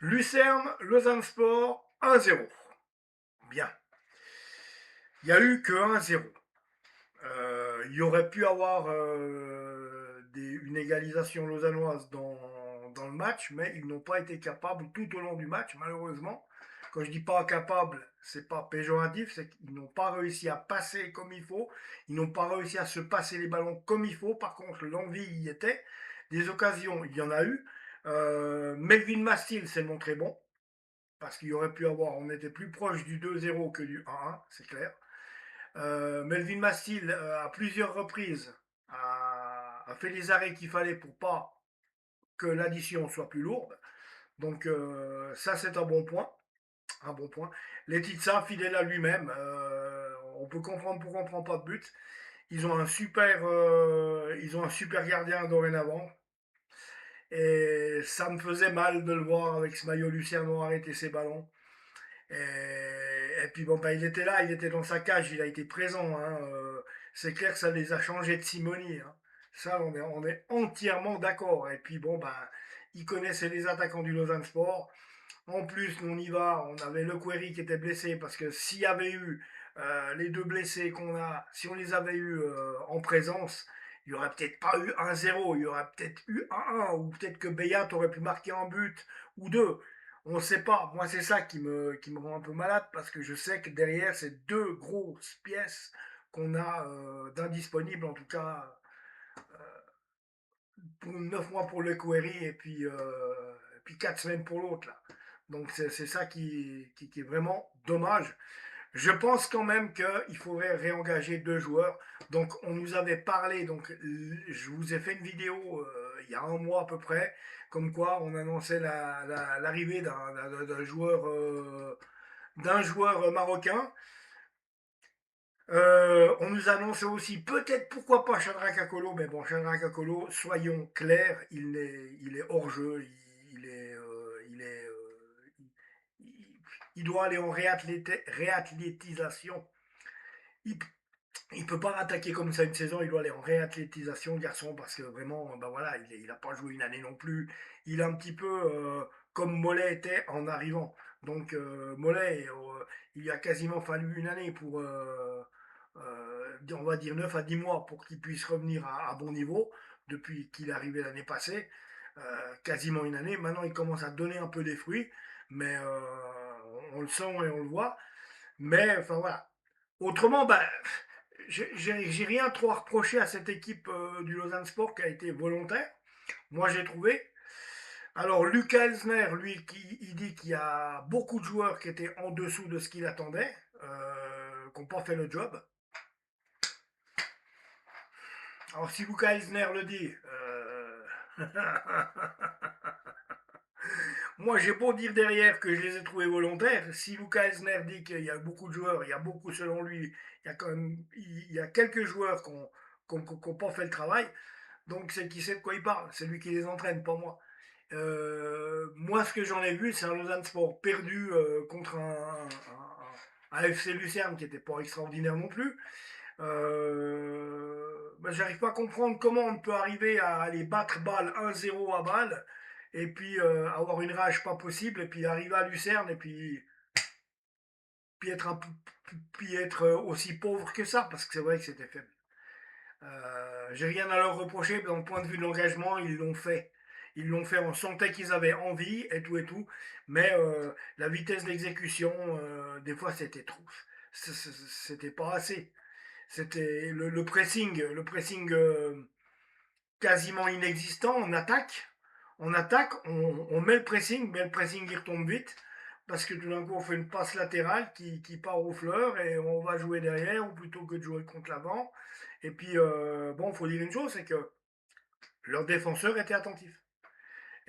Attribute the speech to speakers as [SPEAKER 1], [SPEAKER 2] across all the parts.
[SPEAKER 1] Lucerne, Lausanne Sport, 1-0. Bien. Il n'y a eu que 1-0. Il y aurait pu avoir une égalisation lausannoise dans le match, mais ils n'ont pas été capables tout au long du match, malheureusement. Quand je dis pas capable, c'est pas péjoratif, c'est qu'ils n'ont pas réussi à passer comme il faut, ils n'ont pas réussi à se passer les ballons comme il faut. Par contre, l'envie y était, des occasions, il y en a eu. Melvin Mastil s'est montré bon, parce qu'il y aurait pu avoir, on était plus proche du 2-0 que du 1-1, c'est clair. Melvin Mastil, à plusieurs reprises, a fait les arrêts qu'il fallait pour pas que l'addition soit plus lourde. Donc ça, c'est un bon point. Un bon point. Letizia, fidèle à lui-même, on peut comprendre pourquoi on ne prend pas de but. Ils ont un super gardien dorénavant. Et ça me faisait mal de le voir avec ce maillot Lucerno arrêter ses ballons. Et puis bon, bah, il était là, il était dans sa cage, il a été présent. Hein, c'est clair que ça les a changés de Simoni. Hein. Ça, on est entièrement d'accord. Et puis bon, bah, il connaissait les attaquants du Lausanne Sport. En plus, on y va, on avait Le Query qui était blessé parce que s'il y avait eu les deux blessés qu'on a, si on les avait eu en présence, il n'y aurait peut-être pas eu 1-0, il y aurait peut-être eu 1-1, ou peut-être que Bayat aurait pu marquer un but ou deux. On ne sait pas. Moi, c'est ça qui me rend un peu malade parce que je sais que derrière, c'est deux grosses pièces qu'on a d'indisponibles, en tout cas pour 9 mois pour le Query et puis 4 semaines pour l'autre. Là. Donc c'est ça qui est vraiment dommage. Je pense quand même qu'il faudrait réengager deux joueurs. Donc on nous avait parlé, donc je vous ai fait une vidéo il y a un mois à peu près, comme quoi on annonçait l'arrivée d'un joueur marocain. On nous annonçait aussi peut-être pourquoi pas Shadrack Akolo, mais bon, Shadrack Akolo, soyons clairs, il est hors jeu, il doit aller en réathlétisation. Il, il peut pas attaquer comme ça une saison, il doit aller en réathlétisation, garçon, parce que vraiment, ben voilà, il a pas joué une année non plus. Il est un petit peu comme Mollet était en arrivant. Donc Mollet, il a quasiment fallu une année pour, on va dire 9 à 10 mois pour qu'il puisse revenir à bon niveau, depuis qu'il est arrivé l'année passée. Quasiment une année. Maintenant, il commence à donner un peu des fruits, mais on le sent et on le voit. Mais enfin voilà. Autrement, ben, j'ai rien trop à reprocher à cette équipe du Lausanne Sport qui a été volontaire. Moi, j'ai trouvé. Alors, Lucas Elsner, lui, il dit qu'il y a beaucoup de joueurs qui étaient en dessous de ce qu'il attendait, qui n'ont pas fait le job. Alors, si Lucas Elsner le dit, moi, j'ai beau dire derrière que je les ai trouvés volontaires. Si Lucas Elsner dit qu'il y a beaucoup de joueurs, il y a beaucoup, selon lui, il y a quand même, il y a quelques joueurs qui n'ont pas fait le travail. Donc c'est qui sait de quoi il parle, c'est lui qui les entraîne, pas moi. Moi, ce que j'en ai vu, c'est un Lausanne Sport perdu contre un FC Lucerne qui n'était pas extraordinaire non plus. J'arrive pas à comprendre comment on peut arriver à aller battre Bâle 1-0 à Bâle et puis avoir une rage pas possible et puis arriver à Lucerne et puis être, puis être aussi pauvre que ça parce que c'est vrai que c'était faible. J'ai rien à leur reprocher, dans le point de vue de l'engagement, ils l'ont fait. Ils l'ont fait, on sentait qu'ils avaient envie et tout, mais la vitesse d'exécution, des fois, c'était trop. C'était pas assez. C'était le pressing quasiment inexistant. On met le pressing, mais le pressing il retombe vite parce que tout d'un coup on fait une passe latérale qui part aux fleurs et on va jouer derrière ou plutôt que de jouer contre l'avant. Et puis bon, il faut dire une chose, c'est que leurs défenseurs étaient attentifs.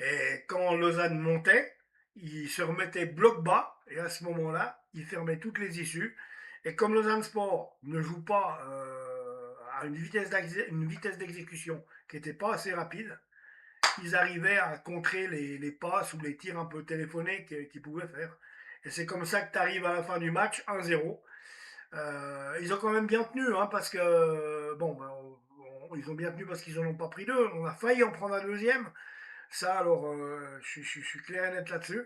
[SPEAKER 1] Et quand Lausanne montait, il se remettait bloc bas et à ce moment-là, il fermait toutes les issues. Et comme Lausanne Sport ne joue pas à une vitesse d'exécution qui n'était pas assez rapide, ils arrivaient à contrer les passes ou les tirs un peu téléphonés qu'ils pouvaient faire. Et c'est comme ça que tu arrives à la fin du match 1-0. Ils ont quand même bien tenu, hein, parce que, bon, ben, ils ont bien tenu parce qu'ils n'en ont pas pris deux. On a failli en prendre un deuxième. Ça, alors, je suis clair et net là-dessus.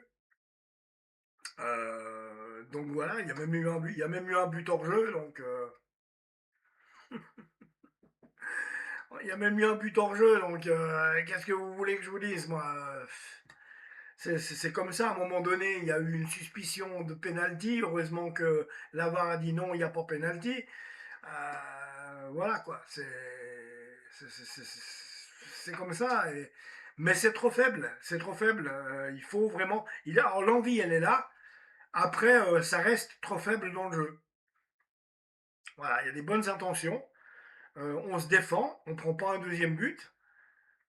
[SPEAKER 1] Donc voilà, il y a même eu un but, il y a même eu un but hors jeu, donc il y a même eu un but hors jeu, donc qu'est-ce que vous voulez que je vous dise, moi? C'est comme ça, à un moment donné, il y a eu une suspicion de penalty. Heureusement que la VAR a dit non, il n'y a pas penalty. Voilà quoi, c'est comme ça. Mais c'est trop faible, c'est trop faible. Il faut vraiment. Alors l'envie, elle est là. Après, ça reste trop faible dans le jeu. Voilà, il y a des bonnes intentions. On se défend, on ne prend pas un deuxième but.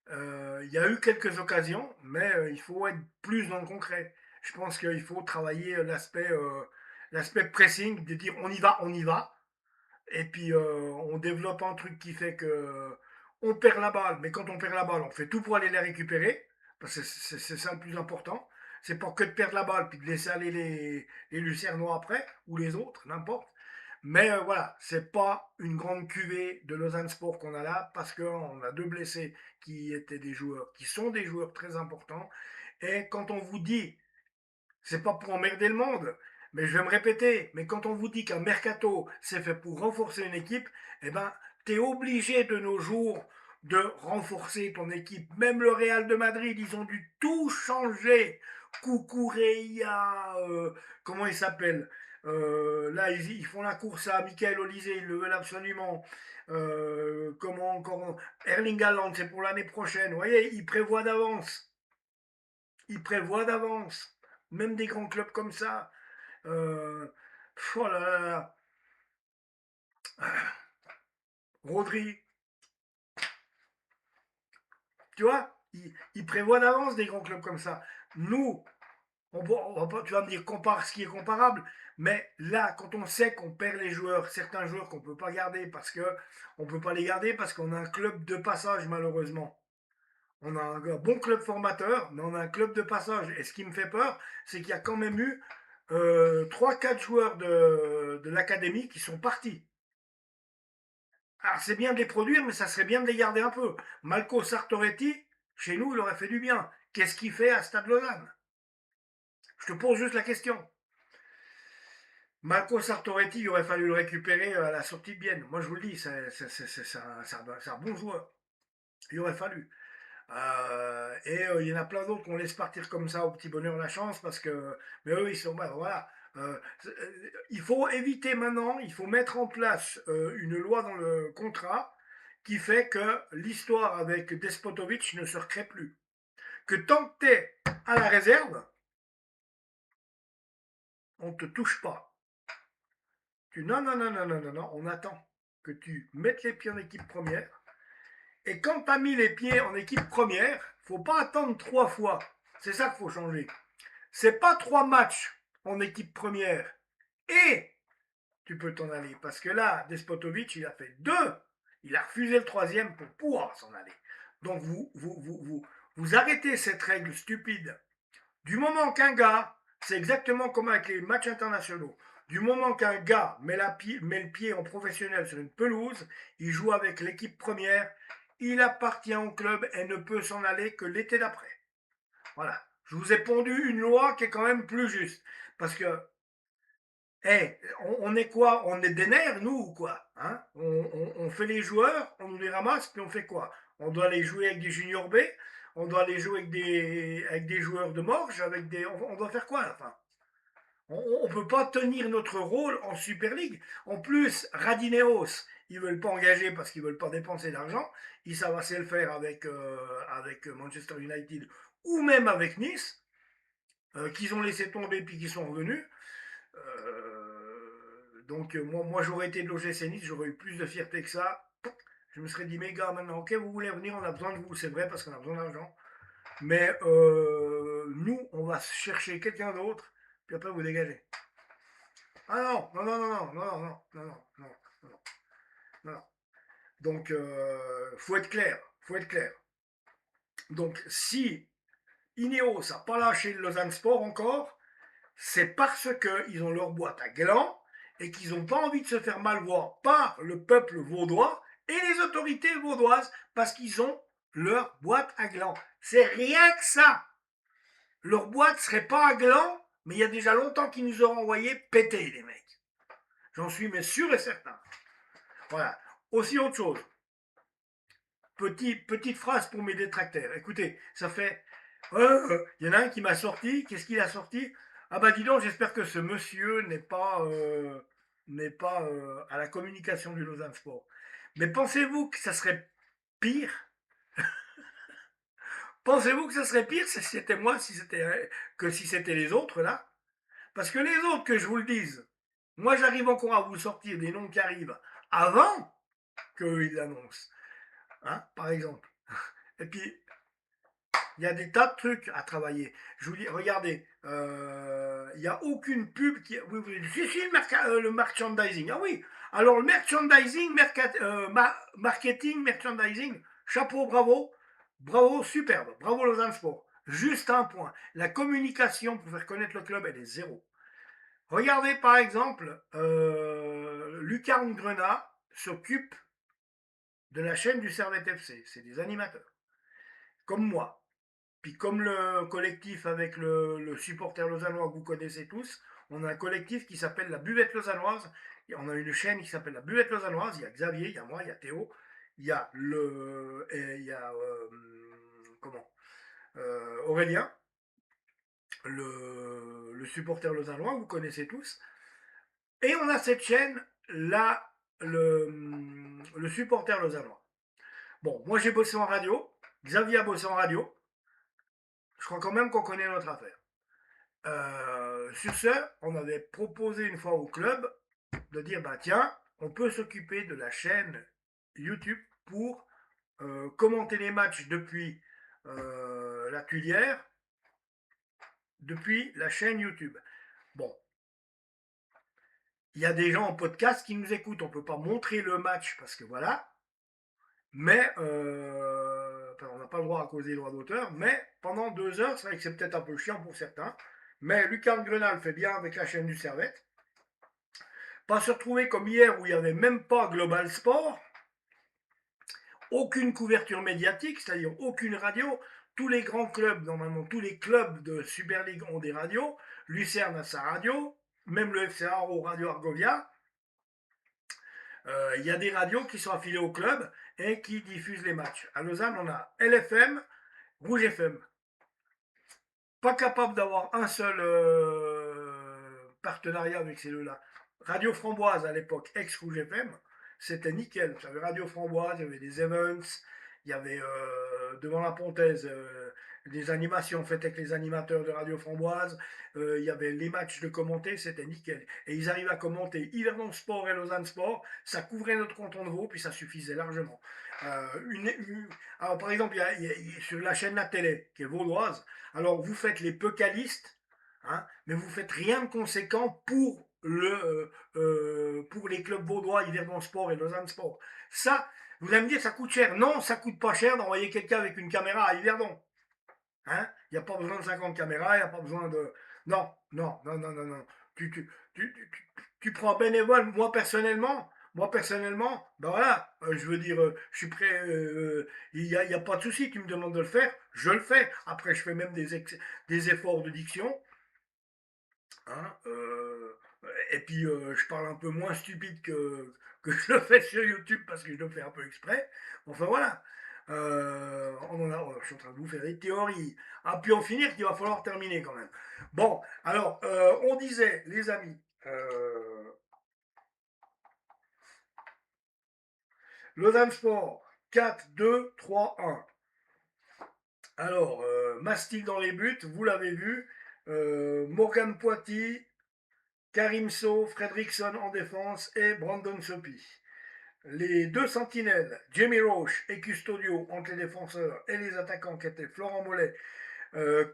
[SPEAKER 1] Il y a eu quelques occasions, mais il faut être plus dans le concret. Je pense qu'il faut travailler l'aspect pressing, de dire on y va. Et puis on développe un truc qui fait que on perd la balle, mais quand on perd la balle, on fait tout pour aller la récupérer, parce que c'est ça le plus important. C'est pas que de perdre la balle puis de laisser aller les Lucernois après, ou les autres, n'importe. Mais voilà, c'est pas une grande cuvée de Lausanne Sport qu'on a là, parce qu'on a deux blessés qui étaient des joueurs, qui sont des joueurs très importants. Et quand on vous dit, c'est pas pour emmerder le monde, mais je vais me répéter, mais quand on vous dit qu'un mercato, c'est fait pour renforcer une équipe, eh ben, t'es obligé de nos jours de renforcer ton équipe. Même le Real de Madrid, ils ont dû tout changer. Kukureya, comment il s'appelle là, ils font la course à Michael Olysée, ils le veulent absolument. Comment encore Erling Haaland, c'est pour l'année prochaine. Vous voyez, ils prévoient d'avance. Ils prévoient d'avance. Même des grands clubs comme ça. Oh là là. Rodri, tu vois, ils prévoient d'avance des grands clubs comme ça. Nous, tu vas me dire compare ce qui est comparable, mais là, quand on sait qu'on perd les joueurs, certains joueurs qu'on ne peut pas garder parce que on peut pas les garder parce qu'on a un club de passage malheureusement. On a un bon club formateur, mais on a un club de passage. Et ce qui me fait peur, c'est qu'il y a quand même eu 3-4 joueurs de l'académie qui sont partis. Alors c'est bien de les produire, mais ça serait bien de les garder un peu. Malco Sartoretti, chez nous, il aurait fait du bien. Qu'est-ce qu'il fait à Stade Lausanne? Je te pose juste la question. Malco Sartoretti, il aurait fallu le récupérer à la sortie de Bienne. Moi, je vous le dis, c'est un bon joueur. Il aurait fallu. Il y en a plein d'autres qu'on laisse partir comme ça au petit bonheur la chance parce que. Mais eux, ils sont. Bah, voilà. Il faut éviter maintenant, il faut mettre en place une loi dans le contrat qui fait que l'histoire avec Despotovic ne se recrée plus. Que tant que tu es à la réserve, on ne te touche pas. Non, non, non, non, non, non, non, on attend que tu mettes les pieds en équipe première. Et quand tu as mis les pieds en équipe première, faut pas attendre 3 fois. C'est ça qu'il faut changer. C'est pas 3 matchs en équipe première et tu peux t'en aller. Parce que là, Despotovic, il a fait 2. Il a refusé le troisième pour pouvoir s'en aller. Donc vous arrêtez cette règle stupide. Du moment qu'un gars, c'est exactement comme avec les matchs internationaux, du moment qu'un gars met le pied en professionnel sur une pelouse, il joue avec l'équipe première, il appartient au club et ne peut s'en aller que l'été d'après. Voilà. Je vous ai pondu une loi qui est quand même plus juste. Parce que, hey, on est quoi? On est des nerfs, nous, ou quoi, hein? On fait les joueurs, on nous les ramasse, puis on fait quoi? On doit les jouer avec des juniors B, on doit les jouer avec des joueurs de morge, on doit faire quoi à la fin? On ne peut pas tenir notre rôle en Super League. En plus, Radineos, ils ne veulent pas engager parce qu'ils ne veulent pas dépenser d'argent. Ils savent assez le faire avec Manchester United ou même avec Nice, qu'ils ont laissé tomber puis qu'ils sont revenus. Donc moi j'aurais été de l'OGC Nice, j'aurais eu plus de fierté que ça. Je me serais dit, mais gars, maintenant, ok, vous voulez venir, on a besoin de vous, c'est vrai, parce qu'on a besoin d'argent. Mais nous, on va chercher quelqu'un d'autre, puis après vous dégagez. Ah non, non, non, non, non, non, non, non, non, non, non, non, non. Donc, faut être clair, faut être clair. Donc, si Ineos n'a pas lâché le Lausanne Sport encore, c'est parce qu'ils ont leur boîte à gland et qu'ils n'ont pas envie de se faire mal voir par le peuple vaudois et les autorités vaudoises parce qu'ils ont leur boîte à gland. C'est rien que ça. Leur boîte ne serait pas à gland, Mais il y a déjà longtemps qu'ils nous auront envoyé péter, les mecs. J'en suis mais sûr et certain. Voilà. Aussi autre chose. Petite phrase pour mes détracteurs. Écoutez, ça fait... Il y en a un qui m'a sorti. Qu'est-ce qu'il a sorti? Ah bah dis donc, j'espère que ce monsieur n'est pas à la communication du Lausanne Sport. Mais pensez-vous que ça serait pire? Pensez-vous que ça serait pire si c'était moi, que si c'était les autres là? Parce que les autres, que je vous le dise, moi j'arrive encore à vous sortir des noms qui arrivent avant qu'ils l'annoncent, hein, par exemple. Et puis, il y a des tas de trucs à travailler. Je vous dis, regardez, il n'y a aucune pub qui... Oui, oui, si, le merchandising. Ah oui, alors le merchandising, marketing, merchandising, chapeau, bravo, bravo, superbe, bravo Lausanne Sport. Juste un point, la communication pour faire connaître le club, elle est zéro. Regardez par exemple, Lucarne Grenat s'occupe de la chaîne du Servette FC, c'est des animateurs, comme moi. Puis comme le collectif avec le supporter lausannois que vous connaissez tous, on a un collectif qui s'appelle la Buvette Lausannoise. Et on a une chaîne qui s'appelle la Buvette Lausannoise. Il y a Xavier, il y a moi, il y a Théo, il y a comment Aurélien, le supporter lausannois que vous connaissez tous. Et on a cette chaîne là, le supporter lausannois. Bon, moi j'ai bossé en radio, Xavier a bossé en radio. Je crois quand même qu'on connaît notre affaire. Sur ce, on avait proposé une fois au club de dire bah tiens, on peut s'occuper de la chaîne YouTube pour commenter les matchs depuis la Tuilière, depuis la chaîne YouTube. Bon, il y a des gens en podcast qui nous écoutent, on ne peut pas montrer le match parce que voilà, mais on n'a pas le droit à cause des droits d'auteur, mais pendant 2 heures, c'est vrai que c'est peut-être un peu chiant pour certains, mais Lucarne Grenal fait bien avec la chaîne du Servette. Pas se retrouver comme hier où il n'y avait même pas Global Sport, aucune couverture médiatique, c'est-à-dire aucune radio. Tous les grands clubs, normalement tous les clubs de Super League ont des radios. Lucerne a sa radio, même le FCA au Radio Argovia. Il y a des radios qui sont affiliées au club et qui diffusent les matchs. À Lausanne, on a LFM, Rouge FM. Pas capable d'avoir un seul partenariat avec ces deux-là. Radio Framboise à l'époque, ex-Rouge FM, c'était nickel. J'avais Radio Framboise, il y avait des events, il y avait devant la Pontaise des animations faites avec les animateurs de Radio Framboise, il y avait les matchs de commenter, c'était nickel. Et ils arrivaient à commenter Yverdon Sport et Lausanne Sport, ça couvrait notre canton de Vaud, puis ça suffisait largement. Alors par exemple, sur la chaîne La Télé, qui est vaudoise, alors vous faites les peucalistes, hein, mais vous faites rien de conséquent pour les clubs vaudois, Yverdon Sport et Lausanne Sport. Ça, vous allez me dire, ça coûte cher. Non, ça coûte pas cher d'envoyer quelqu'un avec une caméra à Yverdon. Hein, il n'y a pas besoin de 50 caméras, il n'y a pas besoin de... Non, non, non, non, non, non. Tu prends bénévole, moi personnellement, ben voilà, je veux dire, je suis prêt, il y a pas de souci, tu me demandes de le faire, je le fais. Après, je fais même des efforts de diction, hein, et puis je parle un peu moins stupide que je le fais sur YouTube parce que je le fais un peu exprès. Enfin voilà. Je suis en train de vous faire des théories. Ah, puis en finir qu'il va falloir terminer quand même. Bon, alors, on disait, les amis, Lausanne Sport, 4-2-3-1. Alors, Mastic dans les buts, vous l'avez vu. Morgan Poiti, Karim So, Fredrickson en défense et Brandon Sopi. Les deux sentinelles, Jamie Roche et Custodio, entre les défenseurs et les attaquants qui étaient Florent Mollet,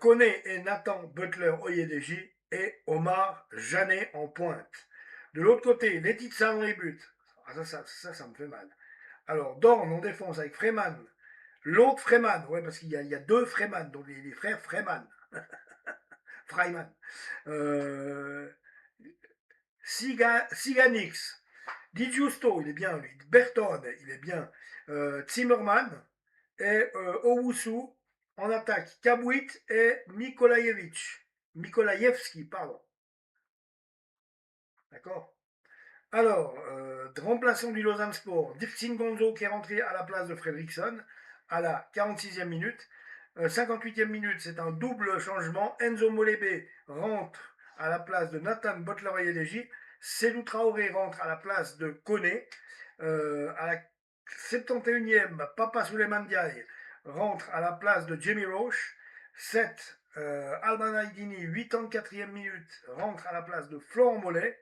[SPEAKER 1] Koné et Nathan Butler Oyedeji et Omar Janet en pointe. De l'autre côté, Letizia dans les buts. Ah, ça me fait mal. Alors, Dorn en défense avec Freeman. L'autre Freeman, ouais, parce qu'il y a deux Freeman, donc les frères Freeman. Freiman. Siganix. Di Giusto, il est bien, lui. Berton, il est bien. Zimmerman et Owusu en attaque. Kabwit et Nikolaevich. Mikolaïevski, pardon. D'accord. Alors, remplaçant du Lausanne Sport, Dixin Gonzo qui est rentré à la place de Fredriksson à la 46e minute. 58e minute, c'est un double changement. Enzo Molebe rentre à la place de Nathan Botler-Yedeji. Selou Traoré rentre à la place de Koné. À la 71e, Papa Souleymane Diaye rentre à la place de Jamie Roche. 7, Alban Aydini, 84e minute, rentre à la place de Florent Mollet.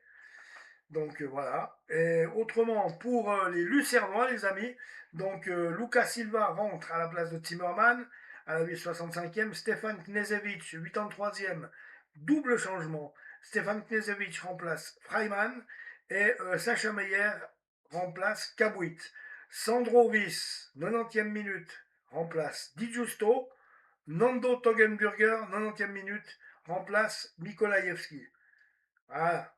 [SPEAKER 1] Donc voilà. Et autrement, pour les Lucernois, les amis, donc Lucas Silva rentre à la place de Zimmermann à la 65e. Stefan Knežević, 83e, double changement. Stefan Knežević remplace Freimann et Sacha Meyer remplace Cabuit. Sandro Wyss, 90e minute, remplace Di Giusto. Nando Toggenburger, 90e minute, remplace Mikolaïevski. Voilà.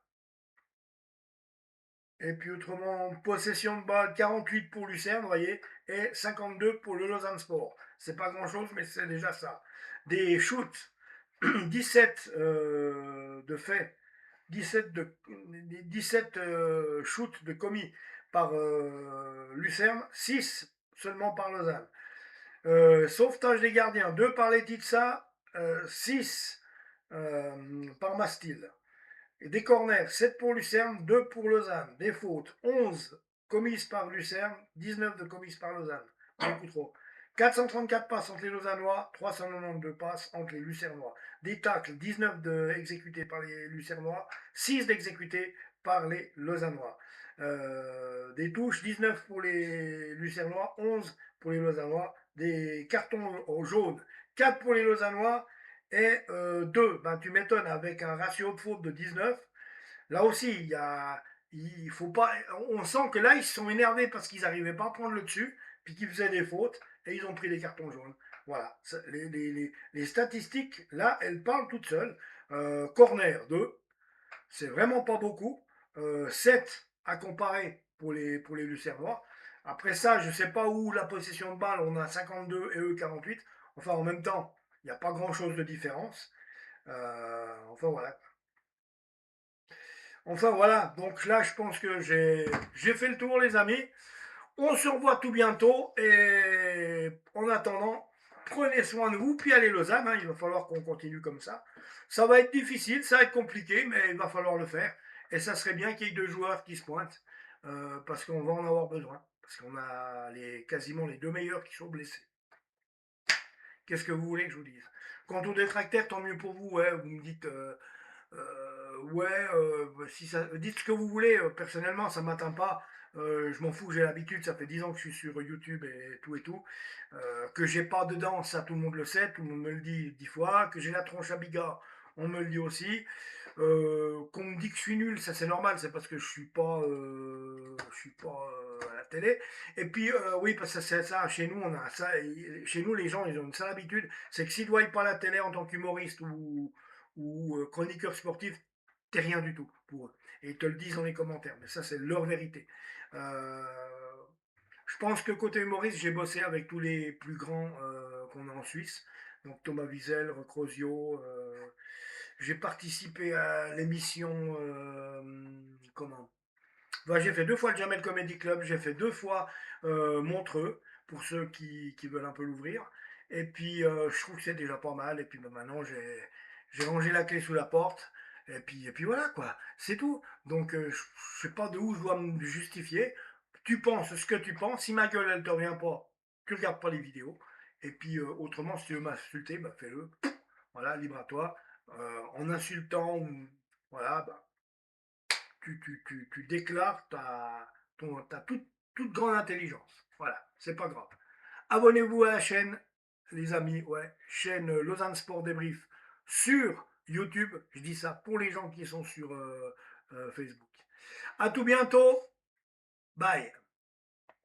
[SPEAKER 1] Et puis autrement, possession de balle, 48 pour Lucerne, vous voyez, et 52 pour le Lausanne Sport. C'est pas grand chose, mais c'est déjà ça. Des shoots, 17 de fait, 17 shoots de commis par Lucerne, 6 seulement par Lausanne. Sauvetage des gardiens, 2 par Letizia, 6 par Mastil. Et des corners, 7 pour Lucerne, 2 pour Lausanne. Des fautes, 11 commises par Lucerne, 19 de commises par Lausanne. Beaucoup trop. 434 passes entre les Lausannois, 392 passes entre les Lucernois. Des tacles, 19 exécutés par les Lucernois, 6 d'exécutés par les Lausannois. Des touches, 19 pour les Lucernois, 11 pour les Lausannois. Des cartons jaunes, 4 pour les Lausannois, et 2, ben, tu m'étonnes, avec un ratio de faute de 19. Là aussi, il faut pas, on sent que là, ils se sont énervés parce qu'ils n'arrivaient pas à prendre le dessus, puis qu'ils faisaient des fautes, et ils ont pris des cartons jaunes. Voilà, les statistiques, là, elles parlent toutes seules. Corner, 2, c'est vraiment pas beaucoup. 7 à comparer pour les Lucernois. Après ça, je ne sais pas où la possession de balle, on a 52 et eux 48. Enfin, en même temps, il n'y a pas grand-chose de différence. Enfin, voilà. Enfin, voilà. Donc là, je pense que j'ai fait le tour, les amis. On se revoit tout bientôt. Et en attendant, prenez soin de vous. Puis allez, Lausanne. Hein, il va falloir qu'on continue comme ça. Ça va être difficile, ça va être compliqué, mais il va falloir le faire. Et ça serait bien qu'il y ait 2 joueurs qui se pointent. Parce qu'on va en avoir besoin. Parce qu'on a quasiment les 2 meilleurs qui sont blessés. Qu'est-ce que vous voulez que je vous dise? Quant aux détracteurs, tant mieux pour vous. Ouais, vous me dites, ouais, si ça, dites ce que vous voulez. Personnellement, ça m'atteint pas. Je m'en fous, j'ai l'habitude. Ça fait 10 ans que je suis sur YouTube et tout et tout. Que j'ai pas de dents, ça tout le monde le sait. Tout le monde me le dit 10 fois. Que j'ai la tronche à biga, on me le dit aussi. Qu'on me dit que je suis nul, ça c'est normal, c'est parce que je suis pas à la télé. Et puis oui, parce que c'est ça, chez nous on a ça, chez nous les gens ils ont une seule habitude, c'est que s'ils ne voient pas la télé en tant qu'humoriste ou chroniqueur sportif, t'es rien du tout pour eux. Et ils te le disent dans les commentaires, mais ça c'est leur vérité. Euh, je pense que côté humoriste, j'ai bossé avec tous les plus grands qu'on a en Suisse. Donc Thomas Wiesel, Recrosio. J'ai participé à l'émission. Comment bah, j'ai fait 2 fois le Jamel Comedy Club. J'ai fait 2 fois Montreux, pour ceux qui veulent un peu l'ouvrir. Et puis je trouve que c'est déjà pas mal. Et puis bah, maintenant, j'ai rangé la clé sous la porte. Et puis voilà quoi, c'est tout. Donc je sais pas de où je dois me justifier. Tu penses ce que tu penses. Si ma gueule elle te revient pas, tu regardes pas les vidéos. Et puis autrement, si tu veux m'insulter, bah, fais-le. Voilà, libre à toi. En insultant, voilà, bah, tu déclares ta toute grande intelligence. Voilà, c'est pas grave. Abonnez-vous à la chaîne, les amis, ouais, chaîne Lausanne Sport Débrief sur YouTube. Je dis ça pour les gens qui sont sur Facebook. À tout bientôt. Bye.